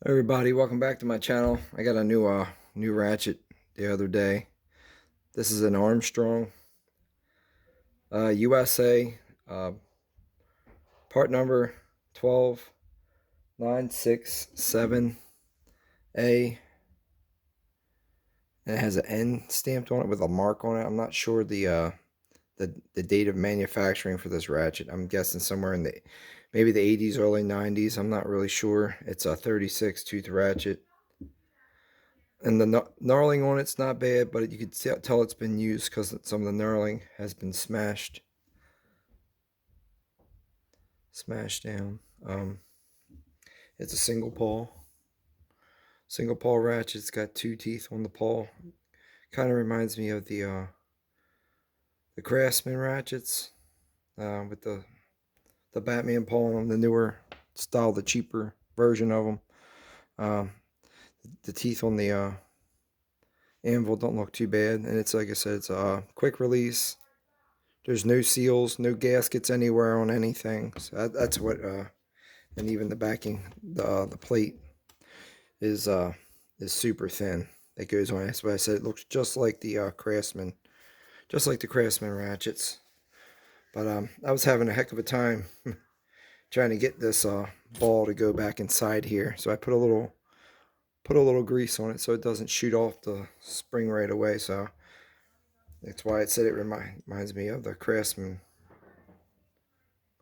Everybody, welcome back to my channel. I got a new ratchet the other day. This is an Armstrong USA, part number 12967A, and it has an N stamped on it with a mark on it. I'm not sure the date of manufacturing for this ratchet. I'm guessing somewhere in maybe the 80s, early 90s. I'm not really sure. It's a 36 tooth ratchet. And the knurling on it's not bad, but you can tell it's been used because some of the knurling has been smashed down. It's a single paw ratchet. It's got 2 teeth on the paw. Kind of reminds me of the Craftsman ratchets with the Batman paw on them, the newer style, the cheaper version of them. The teeth on the anvil don't look too bad, and it's, like I said, it's a quick release. There's no seals, no gaskets anywhere on anything. So that's what, and even the backing, the plate is super thin. That goes on. That's why I said it looks just like the Craftsman, ratchets. But I was having a heck of a time trying to get this ball to go back inside here. So I put a little grease on it so it doesn't shoot off the spring right away. So that's why it said it reminds me of the Craftsman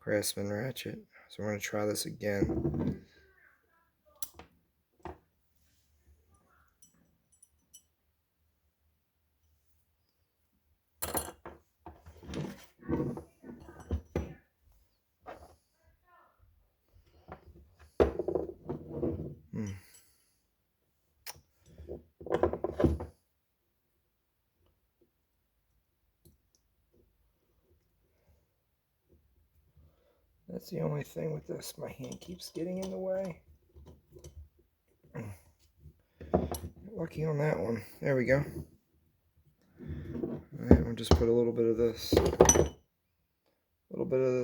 ratchet. So I'm going to try this again. That's the only thing with this. My hand keeps getting in the way. Lucky on that one. There we go. Alright, we'll just put a little bit of this.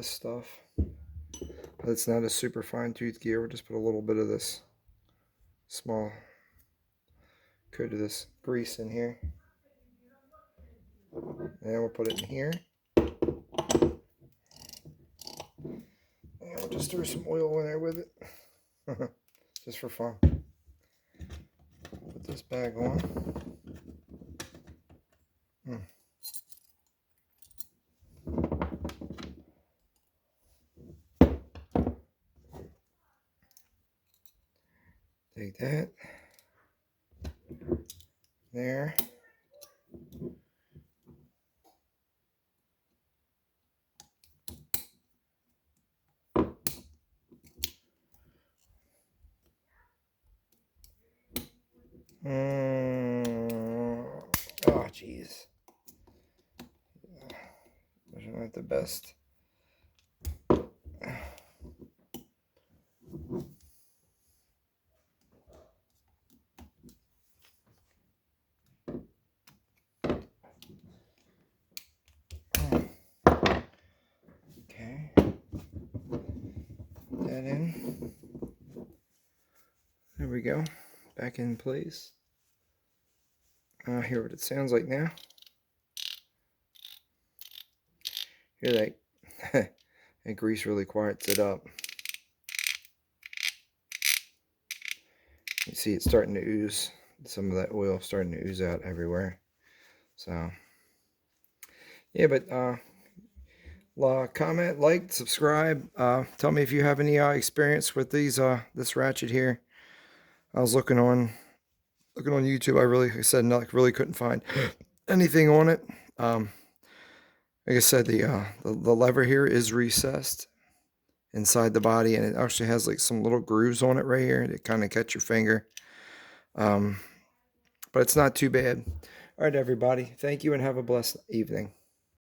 Stuff. But it's not a super fine tooth gear. We'll just put a little bit of this small coat of this grease in here. And we'll put it in here. And we'll just throw some oil in there with it. Just for fun. Put this bag on. Take that. There. Oh, jeez. Those are not the best. Okay. Put that in. There we go. Back in place. Hear what it sounds like now. Hear that? That grease really quiets it up. You see it's starting to ooze. Some of that oil starting to ooze out everywhere. So, yeah, but comment, like, subscribe. Tell me if you have any experience with these this ratchet here. I was looking on YouTube. Like I said, really couldn't find anything on it. Like I said, the lever here is recessed inside the body, and it actually has like some little grooves on it right here that kind of catch your finger. But it's not too bad. All right, everybody. Thank you and have a blessed evening.